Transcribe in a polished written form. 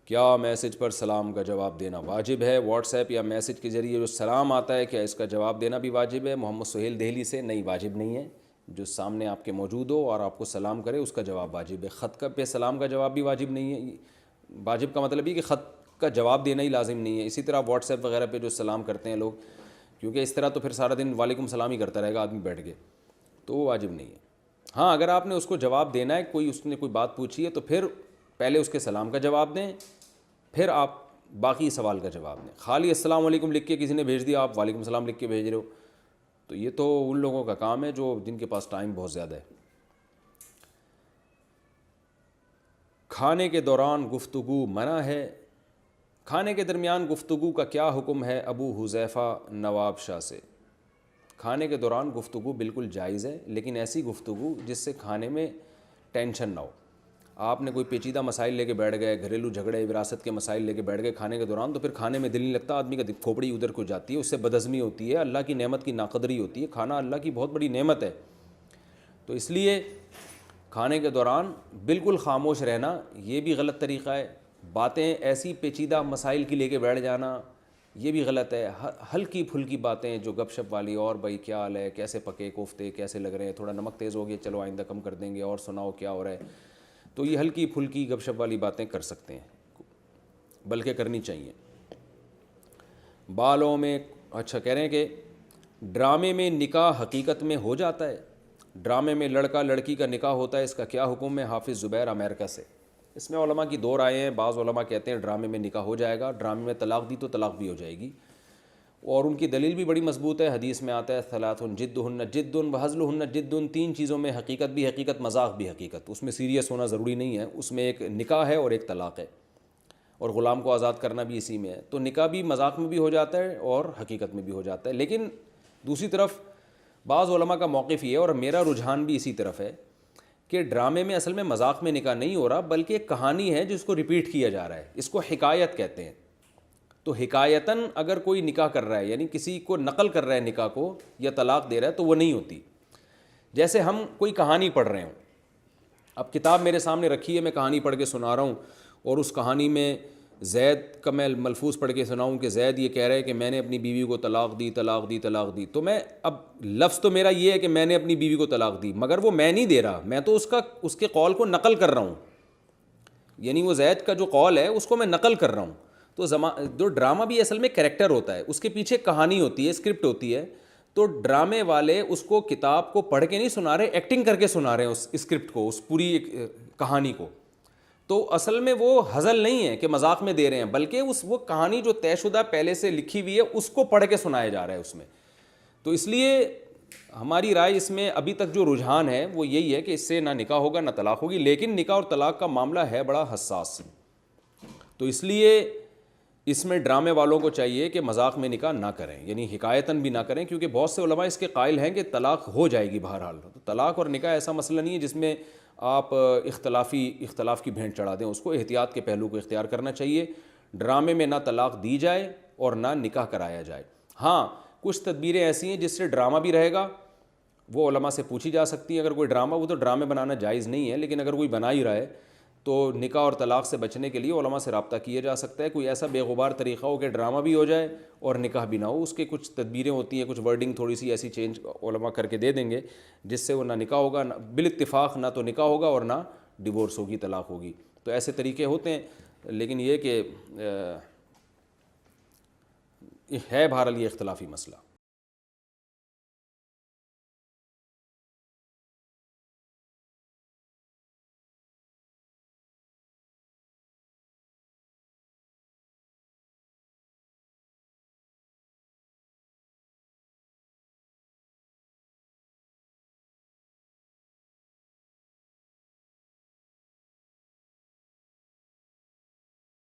کیا میسج پر سلام کا جواب دینا واجب ہے؟ واٹس ایپ یا میسج کے ذریعے جو سلام آتا ہے کیا اس کا جواب دینا بھی واجب ہے؟ محمد سہیل دہلی سے، نہیں واجب نہیں ہے. جو سامنے آپ کے موجود ہو اور آپ کو سلام کرے اس کا جواب واجب ہے. خط کا پہ سلام کا جواب بھی واجب نہیں ہے. واجب کا مطلب یہ کہ خط کا جواب دینا ہی لازم نہیں ہے. اسی طرح واٹس ایپ وغیرہ پہ جو سلام کرتے ہیں لوگ، کیونکہ اس طرح تو پھر سارا دن وعلیکم السلام ہی کرتا رہے گا آدمی بیٹھ کے، تو وہ واجب نہیں ہے. ہاں اگر آپ نے اس کو جواب دینا ہے، اس نے کوئی بات پوچھی ہے، تو پھر پہلے اس کے سلام کا جواب دیں، پھر آپ باقی سوال کا جواب دیں. خالی السلام علیکم لکھ کے کسی نے بھیج دیا، آپ وعلیکم السلام لکھ کے بھیج رہے ہو، تو یہ تو ان لوگوں کا کام ہے جن کے پاس ٹائم بہت زیادہ ہے. کھانے کے دوران گفتگو منع ہے؟ کھانے کے درمیان گفتگو کا کیا حکم ہے؟ ابو حذیفہ نواب شاہ سے. کھانے کے دوران گفتگو بالکل جائز ہے، لیکن ایسی گفتگو جس سے کھانے میں ٹینشن نہ ہو. آپ نے کوئی پیچیدہ مسائل لے کے بیٹھ گئے، گھریلو جھگڑے وراثت کے مسائل لے کے بیٹھ گئے کھانے کے دوران، تو پھر کھانے میں دل نہیں لگتا، آدمی کا کھوپڑی ادھر کو جاتی ہے، اس سے بدہضمی ہوتی ہے، اللہ کی نعمت کی ناقدری ہوتی ہے. کھانا اللہ کی بہت بڑی نعمت ہے، تو اس لیے کھانے کے دوران بالکل خاموش رہنا یہ بھی غلط طریقہ ہے. باتیں ایسی پیچیدہ مسائل کی لے کے بیٹھ جانا یہ بھی غلط ہے. ہلکی پھلکی باتیں جو گپ شپ والی، اور بھائی کیا حال ہے، کیسے پکے کوفتے، کیسے لگ رہے ہیں، تھوڑا نمک تیز ہو گیا، چلو آئندہ کم کر دیں گے، اور سناؤ کیا ہو رہا ہے. تو یہ ہلکی پھلکی گپ شپ والی باتیں کر سکتے ہیں، بلکہ کرنی چاہیے. بالوں میں کہہ رہے ہیں کہ ڈرامے میں نکاح حقیقت میں ہو جاتا ہے؟ ڈرامے میں لڑکا لڑکی کا نکاح ہوتا ہے، اس کا کیا حکم ہے؟ حافظ زبیر امریکہ سے. اس میں علماء کی دو رائے ہیں. بعض علماء کہتے ہیں ڈرامے میں نکاح ہو جائے گا، ڈرامے میں طلاق دی تو طلاق بھی ہو جائے گی، اور ان کی دلیل بھی بڑی مضبوط ہے. حدیث میں آتا ہے ثلاث جدہن جد وہزلہن جد، تین چیزوں میں حقیقت بھی حقیقت، مذاق بھی حقیقت. اس میں سیریس ہونا ضروری نہیں ہے، اس میں ایک نکاح ہے اور ایک طلاق ہے، اور غلام کو آزاد کرنا بھی اسی میں ہے. تو نکاح بھی مذاق میں بھی ہو جاتا ہے اور حقیقت میں بھی ہو جاتا ہے. لیکن دوسری طرف بعض علماء کا موقف یہ ہے، اور میرا رجحان بھی اسی طرف ہے، کہ ڈرامے میں اصل میں مذاق میں نکاح نہیں ہو رہا، بلکہ ایک کہانی ہے جس کو ریپیٹ کیا جا رہا ہے. اس کو حکایت کہتے ہیں. تو حکایتاً اگر کوئی نکاح کر رہا ہے، یعنی کسی کو نقل کر رہا ہے نکاح کو، یا طلاق دے رہا ہے، تو وہ نہیں ہوتی. جیسے ہم کوئی کہانی پڑھ رہے ہوں، اب کتاب میرے سامنے رکھی ہے، میں کہانی پڑھ کے سنا رہا ہوں، اور اس کہانی میں زید کا میں ملفوظ پڑھ کے سناؤں کہ زید یہ کہہ رہا ہے کہ میں نے اپنی بیوی کو طلاق دی طلاق دی طلاق دی، تو میں اب لفظ تو میرا یہ ہے کہ میں نے اپنی بیوی کو طلاق دی، مگر وہ میں نہیں دے رہا، میں تو اس کے قول کو نقل کر رہا ہوں. یعنی وہ زید کا جو قول ہے اس کو میں نقل کر رہا ہوں. تو جو ڈرامہ بھی اصل میں کریکٹر ہوتا ہے، اس کے پیچھے کہانی ہوتی ہے، اسکرپٹ ہوتی ہے. تو ڈرامے والے اس کو کتاب کو پڑھ کے نہیں سنا رہے، ایکٹنگ کر کے سنا رہے ہیں اس اسکرپٹ کو، اس پوری کہانی کو. تو اصل میں وہ ہزل نہیں ہے کہ مذاق میں دے رہے ہیں، بلکہ وہ کہانی جو طے شدہ پہلے سے لکھی ہوئی ہے اس کو پڑھ کے سنایا جا رہا ہے اس میں. تو اس لیے ہماری رائے اس میں ابھی تک جو رجحان ہے وہ یہی ہے کہ اس سے نہ نکاح ہوگا نہ طلاق ہوگی. لیکن نکاح اور طلاق کا معاملہ ہے بڑا حساس، تو اس لیے اس میں ڈرامے والوں کو چاہیے کہ مذاق میں نکاح نہ کریں، یعنی حکایتاً بھی نہ کریں، کیونکہ بہت سے علماء اس کے قائل ہیں کہ طلاق ہو جائے گی بہرحال. تو طلاق اور نکاح ایسا مسئلہ نہیں ہے جس میں آپ اختلاف کی بھینٹ چڑھا دیں. اس کو احتیاط کے پہلو کو اختیار کرنا چاہیے. ڈرامے میں نہ طلاق دی جائے اور نہ نکاح کرایا جائے. ہاں کچھ تدبیریں ایسی ہیں جس سے ڈرامہ بھی رہے گا، وہ علماء سے پوچھی جا سکتی ہیں. اگر کوئی ڈرامہ، وہ تو ڈرامے بنانا جائز نہیں ہے، لیکن اگر کوئی بنا ہی رہا ہے تو نکاح اور طلاق سے بچنے کے لیے علماء سے رابطہ کیا جا سکتا ہے. کوئی ایسا بے غبار طریقہ ہو کہ ڈرامہ بھی ہو جائے اور نکاح بھی نہ ہو. اس کے کچھ تدبیریں ہوتی ہیں، کچھ ورڈنگ تھوڑی سی ایسی چینج علماء کر کے دے دیں گے جس سے وہ نہ نکاح ہوگا، بالاتفاق نہ تو نکاح ہوگا اور نہ ڈیورس ہوگی، طلاق ہوگی. تو ایسے طریقے ہوتے ہیں. لیکن یہ کہ ہے بہرحال یہ اختلافی مسئلہ.